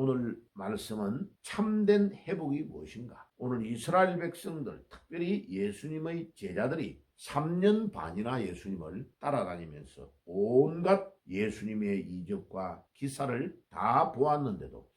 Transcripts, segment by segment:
오늘 말씀은 참된 회복이 무엇인가? 오늘 이스라엘 백성들, 특별히 예수님의 제자들이 3년 반이나 예수님을 따라다니면서 온갖 예수님의 이적과 기사를 다 보았는데도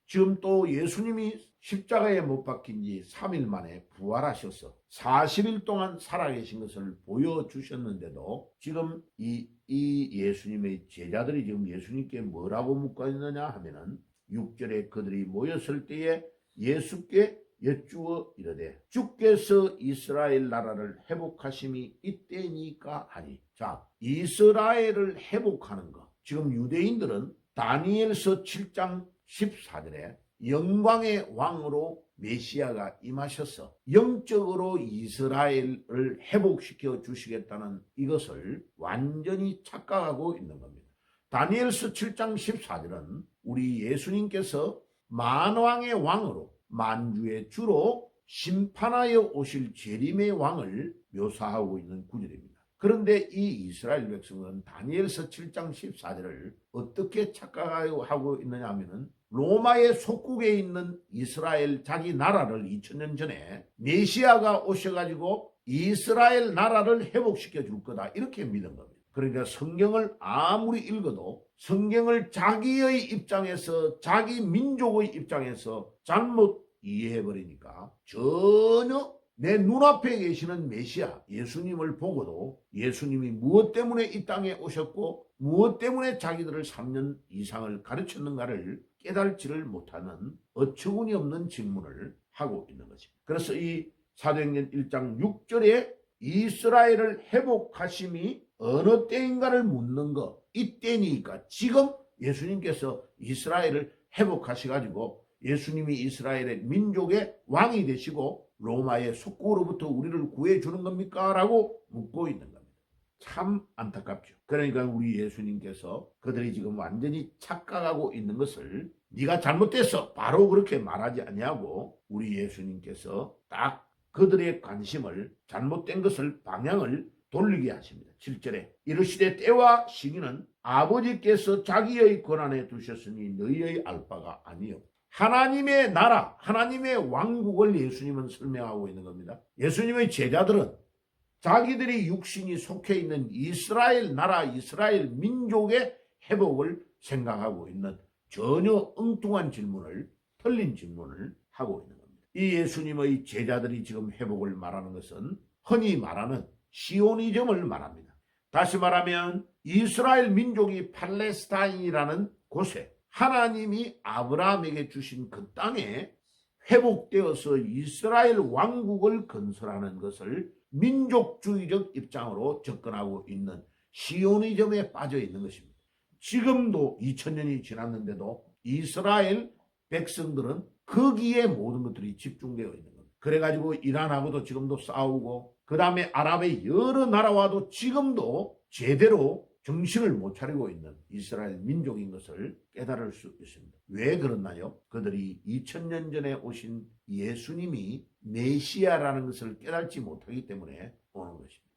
지금 또 예수님이 십자가에 못 박힌 지 3일 만에 부활하셔서 40일 동안 살아계신 것을 보여주셨는데도 지금 이 예수님의 제자들이 지금 예수님께 뭐라고 묻고 있느냐 하면은 6절에 그들이 모였을 때에 예수께 여쭈어 이르되 주께서 이스라엘 나라를 회복하심이 이때니까 하니. 자, 이스라엘을 회복하는 것. 지금 유대인들은 다니엘서 7장 14절에 영광의 왕으로 메시아가 임하셔서 영적으로 이스라엘을 회복시켜 주시겠다는 이것을 완전히 착각하고 있는 겁니다. 다니엘서 7장 14절은 우리 예수님께서 만왕의 왕으로 만주의 주로 심판하여 오실 재림의 왕을 묘사하고 있는 구절입니다. 그런데 이 이스라엘 백성은 다니엘서 7장 14절을 어떻게 착각하고 있느냐 하면은 로마의 속국에 있는 이스라엘 자기 나라를 2000년 전에 메시아가 오셔가지고 이스라엘 나라를 회복시켜 줄 거다 이렇게 믿은 겁니다. 그러니까 성경을 아무리 읽어도 성경을 자기의 입장에서 자기 민족의 입장에서 잘못 이해해버리니까 전혀 내 눈앞에 계시는 메시아 예수님을 보고도 예수님이 무엇 때문에 이 땅에 오셨고 무엇 때문에 자기들을 3년 이상을 가르쳤는가를 깨달지를 못하는 어처구니 없는 질문을 하고 있는 것입니다. 그래서 이 사도행전 1장 6절에 이스라엘을 회복하심이 어느 때인가를 묻는 것, 이때니까 지금 예수님께서 이스라엘을 회복하셔가지고 예수님이 이스라엘의 민족의 왕이 되시고 로마의 속국으로부터 우리를 구해주는 겁니까? 라고 묻고 있는 겁니다. 참 안타깝죠. 그러니까 우리 예수님께서 그들이 지금 완전히 착각하고 있는 것을 네가 잘못됐어 바로 그렇게 말하지 아니하고 우리 예수님께서 딱 그들의 관심을 잘못된 것을 방향을 돌리게 하십니다. 7절에 이르시되 때와 시기는 아버지께서 자기의 권한에 두셨으니 너희의 알 바가 아니요. 하나님의 나라, 하나님의 왕국을 예수님은 설명하고 있는 겁니다. 예수님의 제자들은 자기들이 육신이 속해 있는 이스라엘 나라, 이스라엘 민족의 회복을 생각하고 있는 전혀 엉뚱한 질문을, 틀린 질문을 하고 있는 겁니다. 이 예수님의 제자들이 지금 회복을 말하는 것은 흔히 말하는 시오니즘을 말합니다. 다시 말하면 이스라엘 민족이 팔레스타인이라는 곳에 하나님이 아브라함에게 주신 그 땅에 회복되어서 이스라엘 왕국을 건설하는 것을 민족주의적 입장으로 접근하고 있는 시오니즘에 빠져 있는 것입니다. 지금도 2000년이 지났는데도 이스라엘 백성들은 거기에 모든 것들이 집중되어 있는 겁니다. 그래가지고 이란하고도 지금도 싸우고 그 다음에 아랍의 여러 나라와도 지금도 제대로 정신을 못 차리고 있는 이스라엘 민족인 것을 깨달을 수 있습니다. 왜 그렇나요? 그들이 2000년 전에 오신 예수님이 메시아라는 것을 깨닫지 못하기 때문에 오는 것입니다.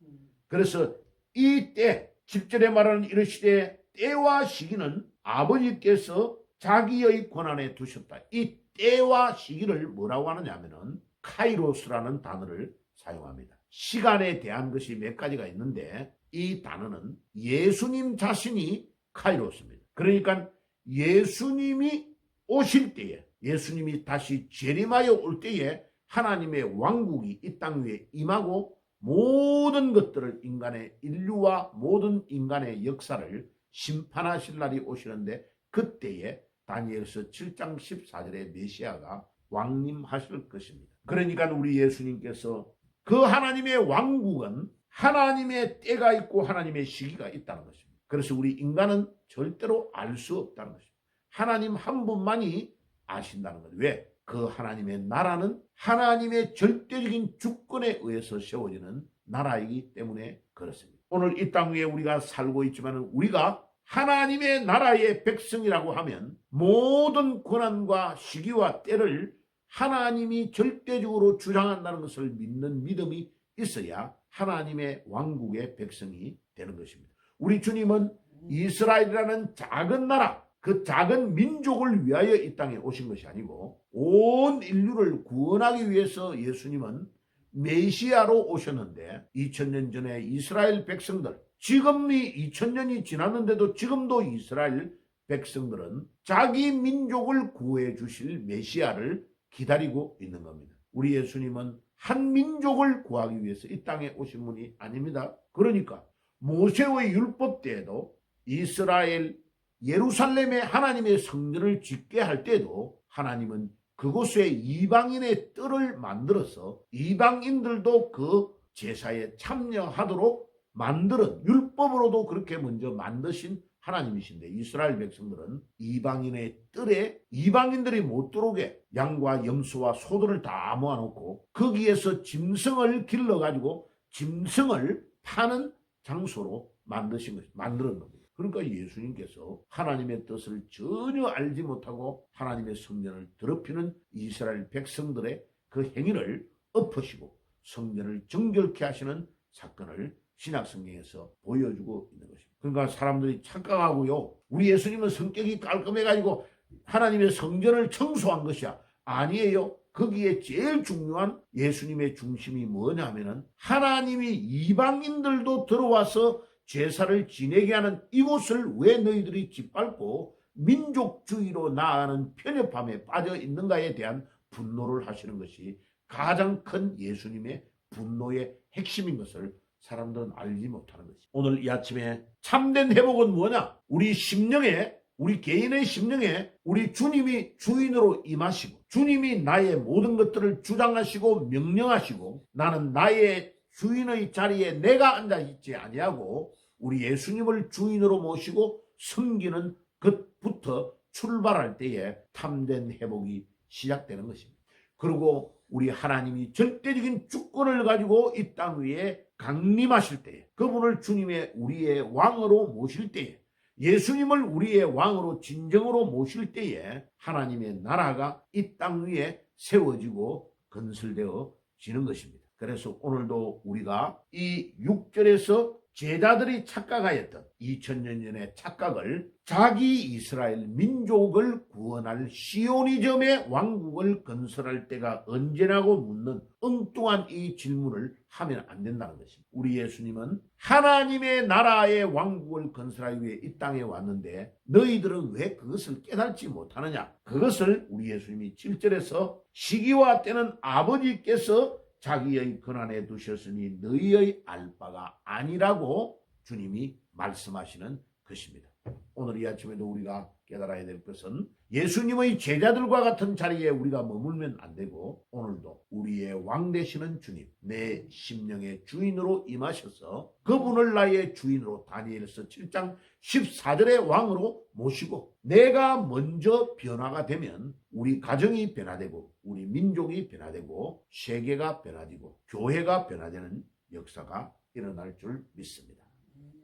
그래서 이 때 10절에 말하는 이르시되 때와 시기는 아버지께서 자기의 권한에 두셨다. 이 때와 시기를 뭐라고 하느냐 하면은 카이로스라는 단어를 사용합니다. 시간에 대한 것이 몇 가지가 있는데 이 단어는 예수님 자신이 카이로스입니다. 그러니까 예수님이 오실 때에 예수님이 다시 재림하여 올 때에 하나님의 왕국이 이 땅 위에 임하고 모든 것들을 인간의 인류와 모든 인간의 역사를 심판하실 날이 오시는데 그때에 다니엘서 7장 14절에 메시아가 왕림하실 것입니다. 그러니까 우리 예수님께서 그 하나님의 왕국은 하나님의 때가 있고 하나님의 시기가 있다는 것입니다. 그래서 우리 인간은 절대로 알 수 없다는 것입니다. 하나님 한 분만이 아신다는 거죠. 왜? 그 하나님의 나라는 하나님의 절대적인 주권에 의해서 세워지는 나라이기 때문에 그렇습니다. 오늘 이 땅 위에 우리가 살고 있지만 우리가 하나님의 나라의 백성이라고 하면 모든 권한과 시기와 때를 하나님이 절대적으로 주장한다는 것을 믿는 믿음이 있어야 하나님의 왕국의 백성이 되는 것입니다. 우리 주님은 이스라엘이라는 작은 나라, 그 작은 민족을 위하여 이 땅에 오신 것이 아니고 온 인류를 구원하기 위해서 예수님은 메시아로 오셨는데 2000년 전에 이스라엘 백성들, 지금이 2000년이 지났는데도 지금도 이스라엘 백성들은 자기 민족을 구해 주실 메시아를 기다리고 있는 겁니다. 우리 예수님은 한 민족을 구하기 위해서 이 땅에 오신 분이 아닙니다. 그러니까 모세의 율법 때에도 이스라엘 예루살렘에 하나님의 성전을 짓게 할 때도 하나님은 그곳에 이방인의 뜰을 만들어서 이방인들도 그 제사에 참여하도록 만드는, 율법으로도 그렇게 먼저 만드신 하나님이신데, 이스라엘 백성들은 이방인의 뜰에 이방인들이 못 들어오게 양과 염소와 소들을 다 모아놓고 거기에서 짐승을 길러가지고 짐승을 파는 장소로 만드는 겁니다. 그러니까 예수님께서 하나님의 뜻을 전혀 알지 못하고 하나님의 성전을 더럽히는 이스라엘 백성들의 그 행위를 엎으시고 성전을 정결케 하시는 사건을 신약성경에서 보여주고 있는 것입니다. 그러니까 사람들이 착각하고요, 우리 예수님은 성격이 깔끔해가지고 하나님의 성전을 청소한 것이야. 아니에요. 거기에 제일 중요한 예수님의 중심이 뭐냐 하면은 하나님이 이방인들도 들어와서 제사를 지내게 하는 이곳을 왜 너희들이 짓밟고 민족주의로 나아가는 편협함에 빠져 있는가에 대한 분노를 하시는 것이 가장 큰 예수님의 분노의 핵심인 것을 사람들은 알지 못하는 것이. 오늘 이 아침에 참된 회복은 뭐냐? 우리 심령에, 우리 개인의 심령에 우리 주님이 주인으로 임하시고 주님이 나의 모든 것들을 주장하시고 명령하시고 나는 나의 주인의 자리에 내가 앉아있지 아니하고 우리 예수님을 주인으로 모시고 섬기는 것부터 출발할 때에 참된 회복이 시작되는 것입니다. 그리고 우리 하나님이 절대적인 주권을 가지고 이 땅 위에 강림하실 때에, 그분을 주님의 우리의 왕으로 모실 때에, 예수님을 우리의 왕으로 진정으로 모실 때에 하나님의 나라가 이 땅 위에 세워지고 건설되어지는 것입니다. 그래서 오늘도 우리가 이 6절에서 제자들이 착각하였던 2000년 전의 착각을 자기 이스라엘 민족을 구원할 시오니즘의 왕국을 건설할 때가 언제라고 묻는 엉뚱한 이 질문을 하면 안 된다는 것입니다. 우리 예수님은 하나님의 나라의 왕국을 건설하기 위해 이 땅에 왔는데 너희들은 왜 그것을 깨닫지 못하느냐? 그것을 우리 예수님이 7절에서 시기와 때는 아버지께서 자기의 권한에 두셨으니 너희의 알 바가 아니라고 주님이 말씀하시는 것입니다. 오늘 이 아침에도 우리가 깨달아야 될 것은 예수님의 제자들과 같은 자리에 우리가 머물면 안 되고 오늘도 우리의 왕 되시는 주님, 내 심령의 주인으로 임하셔서 그분을 나의 주인으로 다니엘서 7장 14절의 왕으로 모시고 내가 먼저 변화가 되면 우리 가정이 변화되고 우리 민족이 변화되고 세계가 변화되고 교회가 변화되는 역사가 일어날 줄 믿습니다.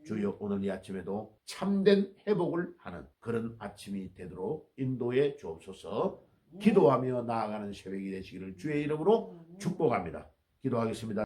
주여, 오늘 이 아침에도 참된 회복을 하는 그런 아침이 되도록 인도해 주옵소서. 기도하며 나아가는 새벽이 되시기를 주의 이름으로 축복합니다. 기도하겠습니다.